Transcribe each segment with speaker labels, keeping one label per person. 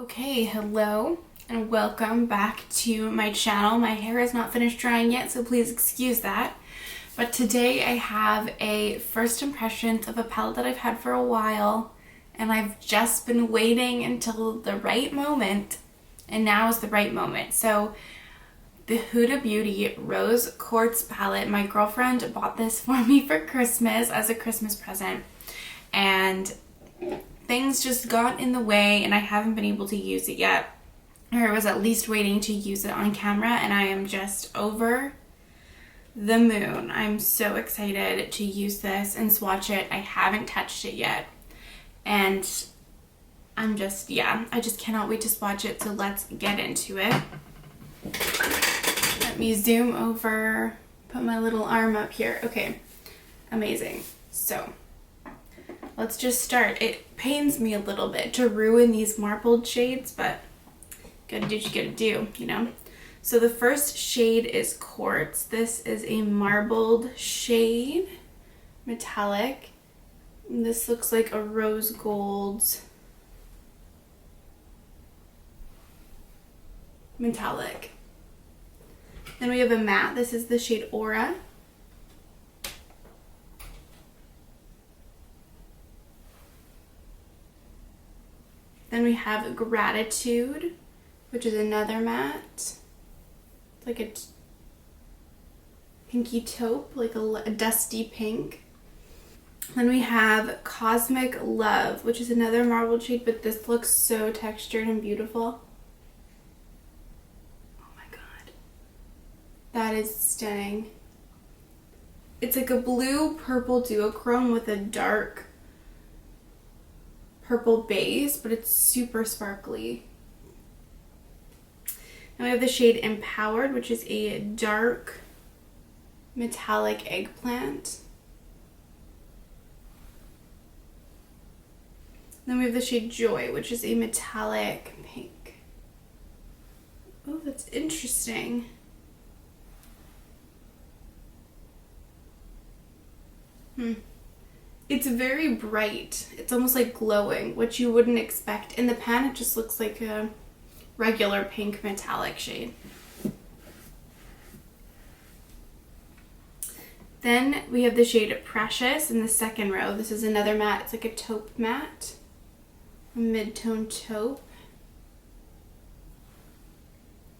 Speaker 1: Okay, hello and welcome back to my channel. My hair is not finished drying yet, so please excuse that. But today I have a first impressions of a palette that I've had for a while, and I've just been waiting until the right moment, and now is the right moment. So the Huda Beauty Rose Quartz palette, my girlfriend bought this for me for Christmas as a Christmas present, and things just got in the way and I haven't been able to use it yet, or I was at least waiting to use it on camera, and I am just over the moon. I'm so excited to use this and swatch it. I haven't touched it yet, and I just cannot wait to swatch it, so let's get into it. Let me zoom over, put my little arm up here. Okay, amazing. So let's just start. It pains me a little bit to ruin these marbled shades, but gotta do what you gotta do, you know? So the first shade is Quartz. This is a marbled shade, metallic. And this looks like a rose gold metallic. Then we have a matte. This is the shade Aura. Then we have Gratitude, which is another matte. It's like a pinky taupe, like a dusty pink. Then we have Cosmic Love, which is another marbled shade, but this looks so textured and beautiful. Oh my god. That is stunning. It's like a blue purple duochrome with a dark purple base, but it's super sparkly. Then we have the shade Empowered, which is a dark metallic eggplant. Then we have the shade Joy, which is a metallic pink. Oh, that's interesting. It's very bright. It's almost like glowing, which you wouldn't expect. In the pan, it just looks like a regular pink metallic shade. Then we have the shade Precious in the second row. This is another matte. It's like a taupe matte, a mid-tone taupe.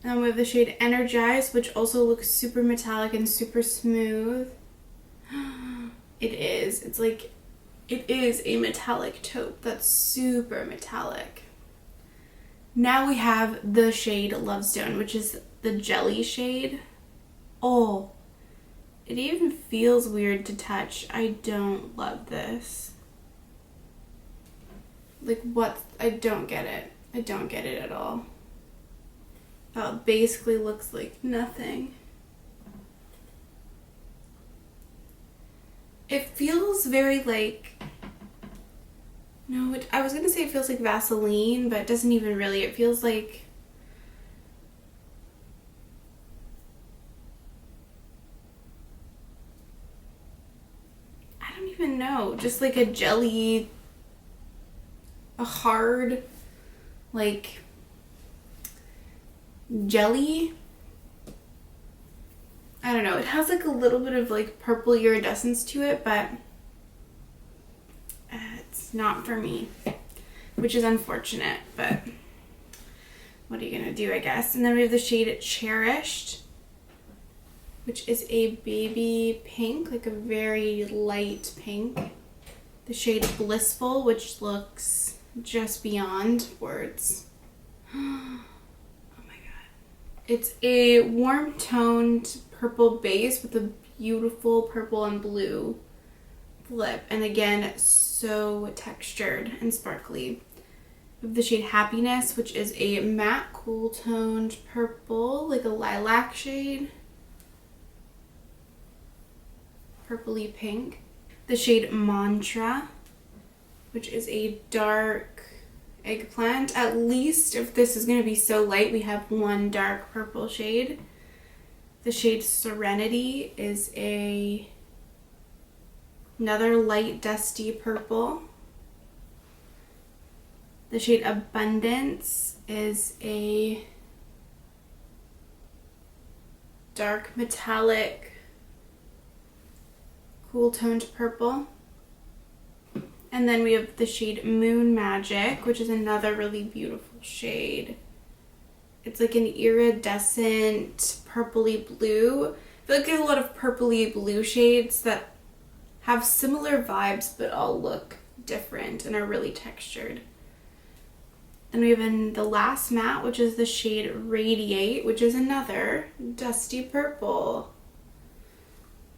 Speaker 1: And then we have the shade Energize, which also looks super metallic and super smooth. It is. It's like, it is a metallic taupe that's super metallic. Now we have the shade Lovestone, which is the jelly shade. Oh, it even feels weird to touch. I don't love this. Like, what? I don't get it. I don't get it at all. That basically looks like nothing. It feels very like, no, I was gonna say it feels like Vaseline, but it doesn't even really. It feels like, I don't even know, just like a jelly, a hard, like, jelly. I don't know, it has like a little bit of like purple iridescence to it, but it's not for me, which is unfortunate, but what are you gonna do, I guess. And then we have the shade Cherished, which is a baby pink, like a very light pink. The shade Blissful, which looks just beyond words. Oh my god. It's a warm toned purple base with a beautiful purple and blue flip, and again, so textured and sparkly. We have the shade Happiness, which is a matte cool toned purple, like a lilac shade, purpley pink. The shade Mantra, which is a dark eggplant. At least if this is going to be so light, we have one dark purple shade. The shade Serenity is another light dusty purple. The shade Abundance is a dark metallic, cool toned purple. And then we have the shade Moon Magic, which is another really beautiful shade. It's like an iridescent purpley blue. I feel like there's a lot of purpley blue shades that have similar vibes but all look different and are really textured. Then we have the last matte, which is the shade Radiate, which is another dusty purple.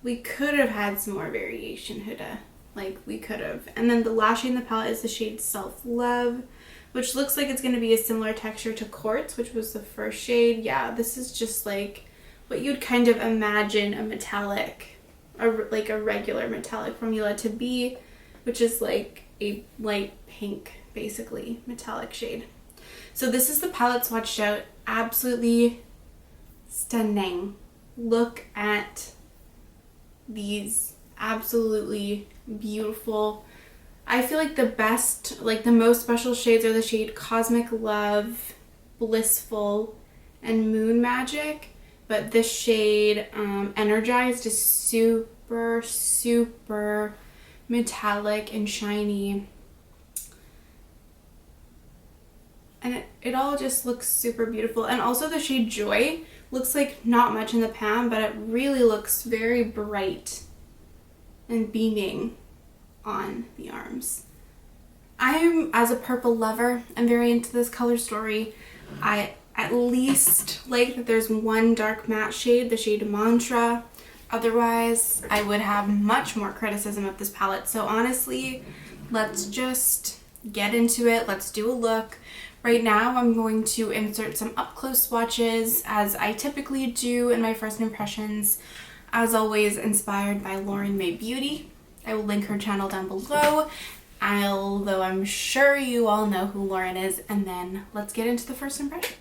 Speaker 1: We could have had some more variation, Huda. Like, we could have. And then the last shade in the palette is the shade Self Love, which looks like it's going to be a similar texture to Quartz, which was the first shade. Yeah, this is just like what you'd kind of imagine a metallic, like a regular metallic formula to be, which is like a light pink, basically, metallic shade. So this is the palette swatched out. Absolutely stunning. Look at these. Absolutely beautiful. I feel like the best, like the most special shades are the shade Cosmic Love, Blissful, and Moon Magic. But this shade, Energized, is super, super metallic and shiny. And it all just looks super beautiful. And also the shade Joy looks like not much in the pan, but it really looks very bright and beaming on the arms. As a purple lover, I'm very into this color story. I at least like that there's one dark matte shade, the shade Mantra. Otherwise, I would have much more criticism of this palette. So honestly, let's just get into it. Let's do a look. Right now, I'm going to insert some up-close swatches, as I typically do in my first impressions. As always, inspired by Lauren May Beauty. I will link her channel down below, although I'm sure you all know who Lauren is. And then let's get into the first impressions.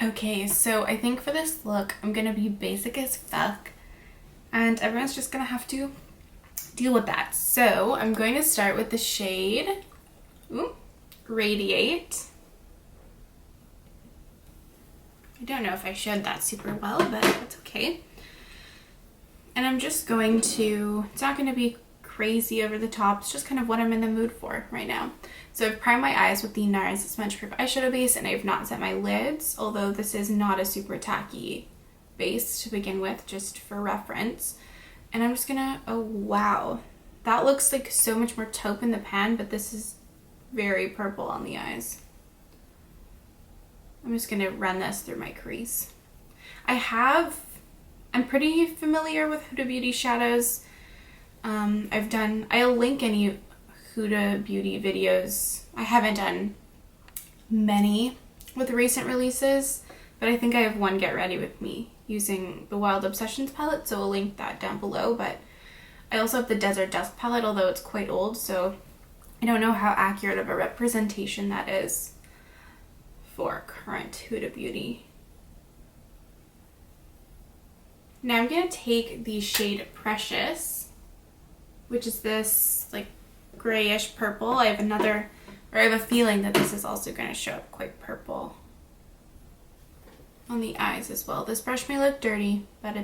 Speaker 1: Okay, so I think for this look, I'm gonna be basic as fuck, and everyone's just gonna have to deal with that. So I'm going to start with the shade Radiate. I don't know if I showed that super well, but that's okay. And I'm just going to, it's not going to be crazy over the top, it's just kind of what I'm in the mood for right now. So I've primed my eyes with the NARS Smudge Proof Eyeshadow Base, and I have not set my lids, although this is not a super tacky base to begin with, just for reference. And I'm just gonna, oh wow, that looks like so much more taupe in the pan, but this is very purple on the eyes. I'm just gonna run this through my crease. I'm pretty familiar with Huda Beauty shadows. I'll link any Huda Beauty videos. I haven't done many with recent releases, but I think I have one get ready with me using the Wild Obsessions palette, so I'll link that down below. But I also have the Desert Dusk palette, although it's quite old, so I don't know how accurate of a representation that is for current Huda Beauty. Now I'm going to take the shade Precious, which is this like grayish purple. I have a feeling that this is also going to show up quite purple on the eyes as well. This brush may look dirty, but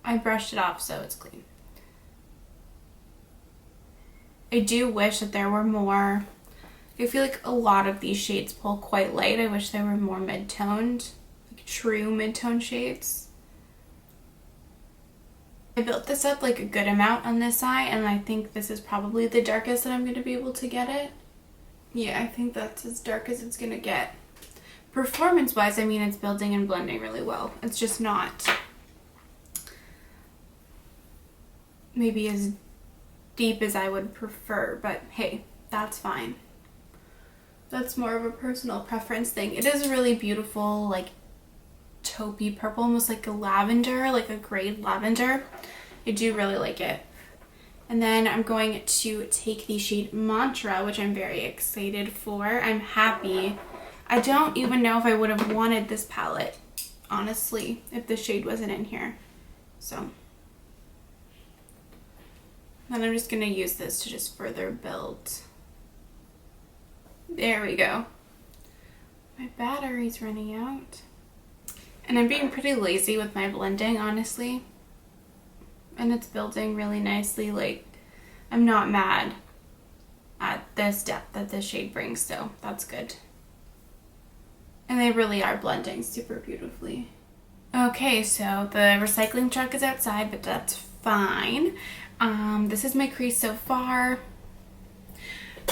Speaker 1: I brushed it off, so it's clean. I do wish that there were more. I feel like a lot of these shades pull quite light. I wish they were more mid-toned, like true mid-tone shades. I built this up like a good amount on this eye, and I think this is probably the darkest that I'm going to be able to get it. Yeah, I think that's as dark as it's going to get. Performance-wise, I mean, it's building and blending really well. It's just not maybe as deep as I would prefer, but hey, that's fine. That's more of a personal preference thing. It is a really beautiful, like, taupey purple, almost like a lavender, like a grayed lavender. I do really like it. And then I'm going to take the shade Mantra, which I'm very excited for. I'm happy. I don't even know if I would have wanted this palette, honestly, if the shade wasn't in here. So then I'm just going to use this to just further build. There we go. My battery's running out. And I'm being pretty lazy with my blending, honestly. And it's building really nicely. Like, I'm not mad at this depth that this shade brings, so that's good. And they really are blending super beautifully. Okay, so the recycling truck is outside, but that's fine. This is my crease so far.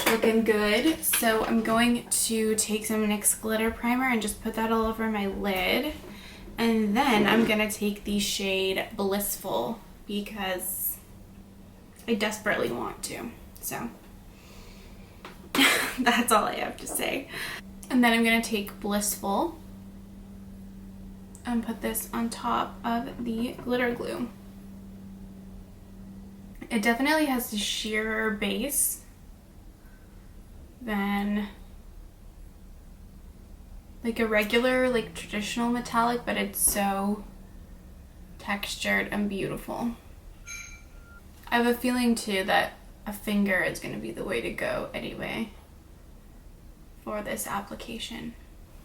Speaker 1: Looking good. So I'm going to take some NYX glitter primer and just put that all over my lid. And then I'm going to take the shade Blissful because I desperately want to. So that's all I have to say. And then I'm going to take Blissful and put this on top of the glitter glue. It definitely has a sheerer base than like a regular, like traditional metallic, but it's so textured and beautiful. I have a feeling too that a finger is going to be the way to go anyway for this application.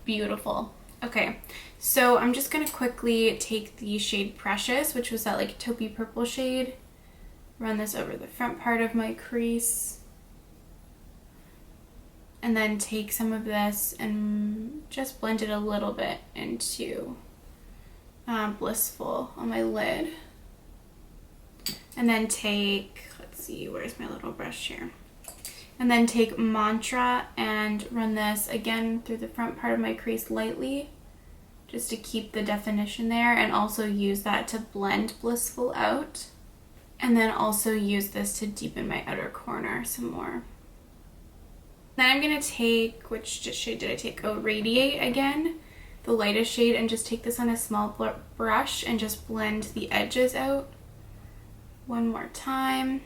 Speaker 1: Beautiful. Okay, so I'm just going to quickly take the shade Precious, which was that like taupey purple shade, run this over the front part of my crease, and then take some of this and just blend it a little bit into Blissful on my lid. And then take, let's see, where's my little brush here? And then take Mantra and run this again through the front part of my crease lightly, just to keep the definition there, and also use that to blend Blissful out. And then also use this to deepen my outer corner some more. Then I'm going to take, which shade did I take? Oh, Radiate again, the lightest shade, and just take this on a small brush and just blend the edges out one more time.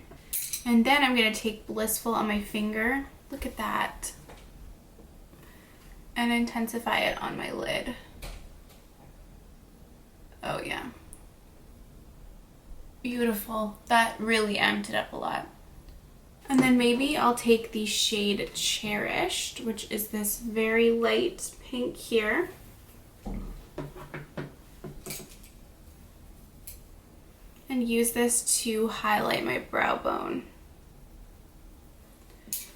Speaker 1: And then I'm going to take Blissful on my finger, look at that, and intensify it on my lid. Beautiful. That really amped it up a lot. And then maybe I'll take the shade Cherished, which is this very light pink here. And use this to highlight my brow bone.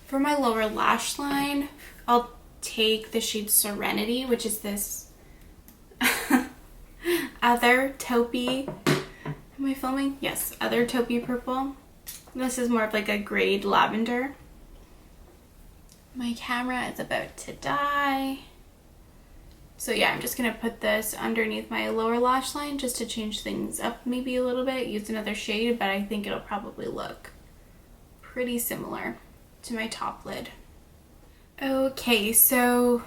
Speaker 1: For my lower lash line, I'll take the shade Serenity, which is this other taupey. Am I filming? Yes, other taupey purple. This is more of like a grade lavender. My camera is about to die. So yeah, I'm just gonna put this underneath my lower lash line just to change things up maybe a little bit. Use another shade, but I think it'll probably look pretty similar to my top lid. Okay, so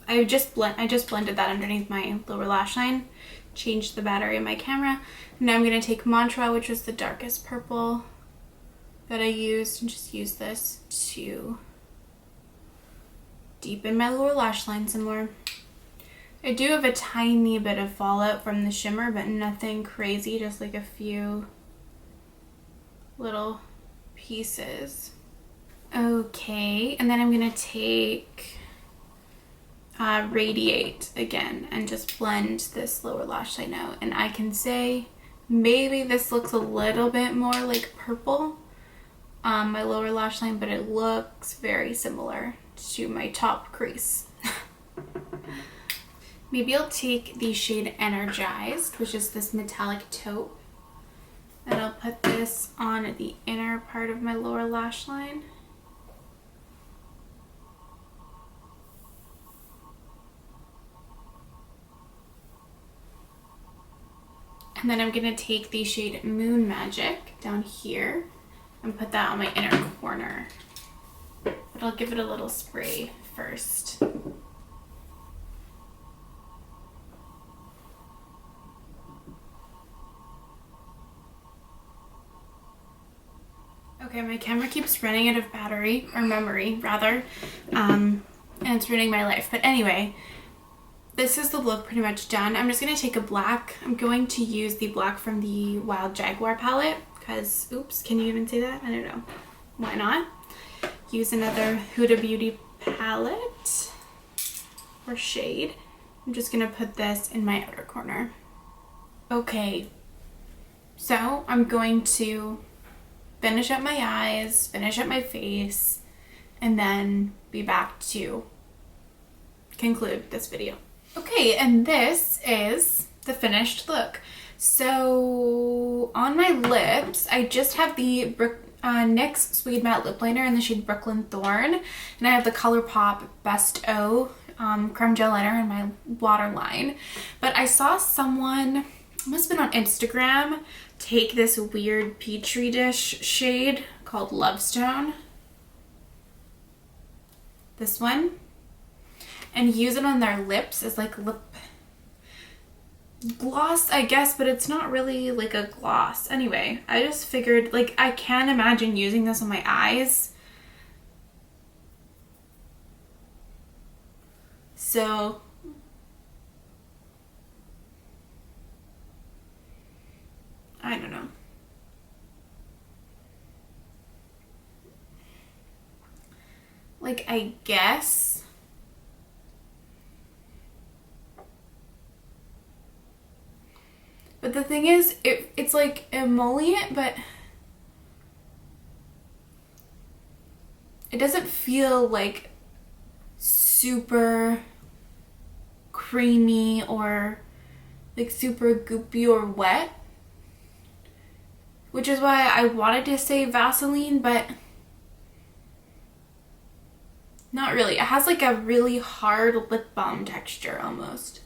Speaker 1: I just blended that underneath my lower lash line, changed the battery in my camera. Now I'm gonna take Mantra, which was the darkest purple that I used, and just use this to deepen my lower lash line some more. I do have a tiny bit of fallout from the shimmer, but nothing crazy, just like a few little pieces. Okay, and then I'm gonna take Radiate again and just blend this lower lash line out. And I can say maybe this looks a little bit more like purple on my lower lash line, but it looks very similar to my top crease. Maybe I'll take the shade Energized, which is this metallic taupe, and I'll put this on the inner part of my lower lash line. And then I'm gonna take the shade Moon Magic down here and put that on my inner corner. But I'll give it a little spray first. Okay, my camera keeps running out of battery, or memory rather, and it's ruining my life. But anyway, this is the look pretty much done. I'm just going to take a black. I'm going to use the black from the Wild Jaguar palette because, oops, can you even say that? I don't know. Why not? Use another Huda Beauty palette or shade. I'm just going to put this in my outer corner. Okay, so I'm going to finish up my eyes, finish up my face, and then be back to conclude this video. Okay, and this is the finished look. So on my lips, I just have the NYX Suede Matte Lip Liner in the shade Brooklyn Thorn, and I have the ColourPop Best O Creme Gel Liner in my waterline. But I saw someone, must have been on Instagram, take this weird Petri dish shade called Lovestone, this one, and use it on their lips as like lip gloss, I guess, but it's not really like a gloss. Anyway, I just figured, like, I can't imagine using this on my eyes. So I don't know. Like, I guess. But the thing is, it's like emollient, but it doesn't feel like super creamy or like super goopy or wet. Which is why I wanted to say Vaseline, but not really. It has like a really hard lip balm texture almost.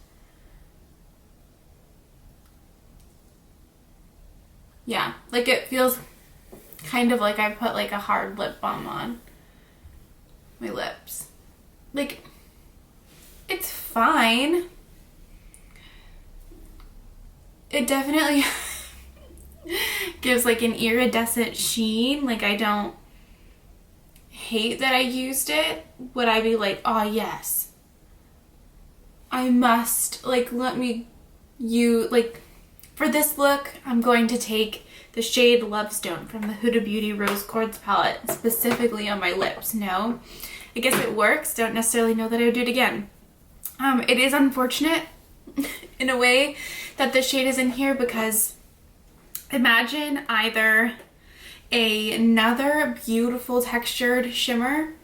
Speaker 1: Yeah, like it feels kind of like I put like a hard lip balm on my lips. Like, it's fine. It definitely gives like an iridescent sheen. Like, I don't hate that I used it. Would I be like, oh yes, I must, like, let me, you, like, For this look, I'm going to take the shade Lovestone from the Huda Beauty Rose Quartz palette, specifically on my lips. No, I guess it works. Don't necessarily know that I would do it again. It is unfortunate in a way that the shade is in here, because imagine either another beautiful textured shimmer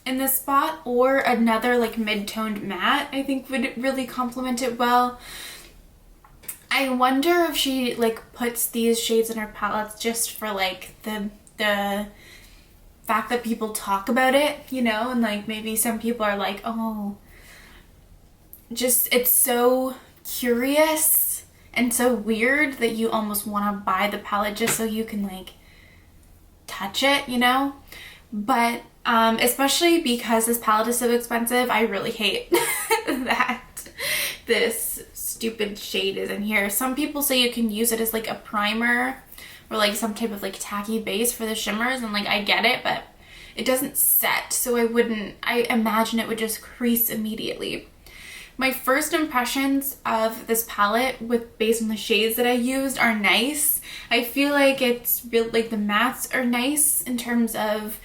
Speaker 1: in this spot or another like mid-toned matte. I think would really complement it well. I wonder if she like puts these shades in her palettes just for like the fact that people talk about it, you know, and like maybe some people are like, oh, just it's so curious and so weird that you almost want to buy the palette just so you can like touch it, you know. But especially because this palette is so expensive, I really hate that this stupid shade is in here. Some people say you can use it as like a primer or like some type of like tacky base for the shimmers, and like I get it, but it doesn't set, so I imagine it would just crease immediately. My first impressions of this palette, based on the shades that I used, are nice. I feel like it's real, like the mattes are nice in terms of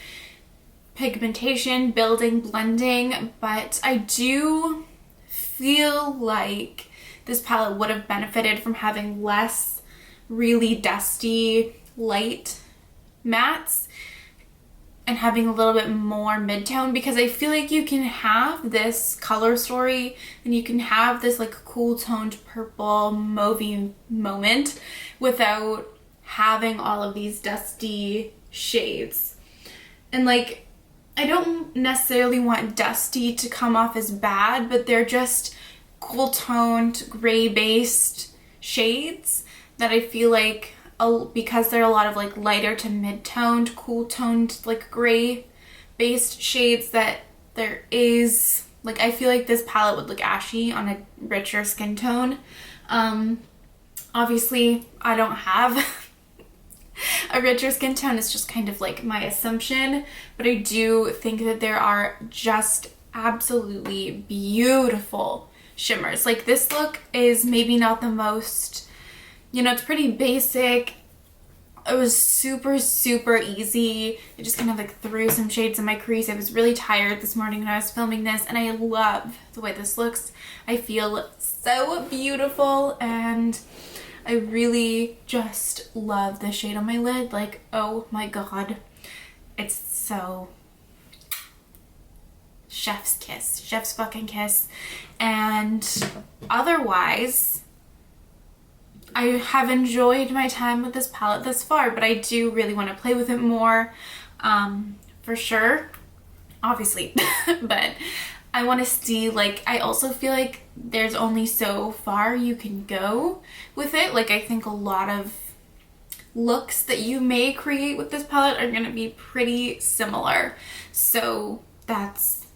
Speaker 1: pigmentation, building, blending, but I do feel like this palette would have benefited from having less really dusty light mattes and having a little bit more mid-tone, because I feel like you can have this color story and you can have this like cool toned purple mauvey moment without having all of these dusty shades. And like, I don't necessarily want dusty to come off as bad, but they're just cool toned gray based shades that I feel like, because they're a lot of like lighter to mid-toned, cool toned like gray based shades, that there is like, I feel like this palette would look ashy on a richer skin tone. Obviously I don't have a richer skin tone, it's just kind of like my assumption, but I do think that there are just absolutely beautiful shimmers. Like this look is maybe not the most, you know, it's pretty basic. It was super, super easy. I just kind of like threw some shades in my crease. I was really tired this morning when I was filming this, and I love the way this looks. I feel so beautiful, and I really just love the shade on my lid. Like, oh my god. It's so chef's kiss. Chef's fucking kiss. And otherwise, I have enjoyed my time with this palette thus far, but I do really want to play with it more, for sure, obviously, but I want to see, like, I also feel like there's only so far you can go with it. Like, I think a lot of looks that you may create with this palette are going to be pretty similar, so that's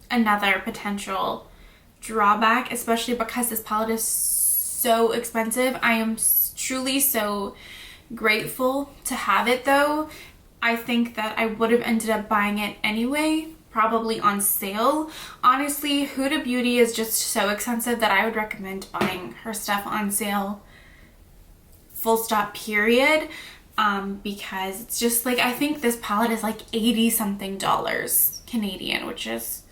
Speaker 1: another potential drawback, especially because this palette is so expensive. I am truly so grateful to have it though. I think that I would have ended up buying it anyway, probably on sale. Honestly, Huda Beauty is just so expensive that I would recommend buying her stuff on sale, full stop, period. Because it's just like, I think this palette is like 80 something dollars Canadian, which is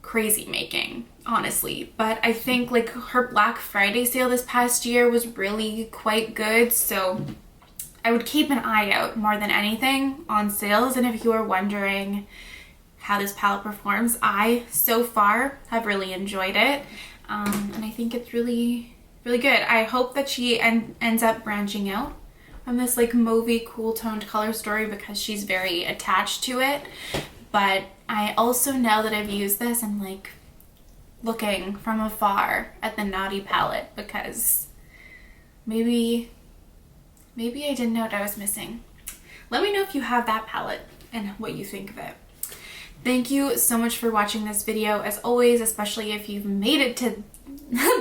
Speaker 1: crazy making, honestly. But I think like her Black Friday sale this past year was really quite good, so I would keep an eye out more than anything on sales. And if you are wondering how this palette performs, I so far have really enjoyed it, and I think it's really good. I hope that she ends up branching out from this like mauvey cool toned color story, because she's very attached to it. But I also, now that I've used this, I'm like looking from afar at the Naughty palette, because maybe I didn't know what I was missing. Let me know if you have that palette and what you think of it. Thank you so much for watching this video, as always, especially if you've made it to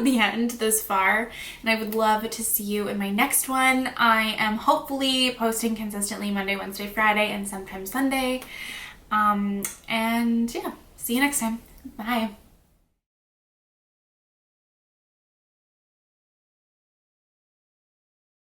Speaker 1: the end this far, and I would love to see you in my next one. I am hopefully posting consistently Monday, Wednesday, Friday, and sometimes Sunday. And yeah, see you next time. Bye.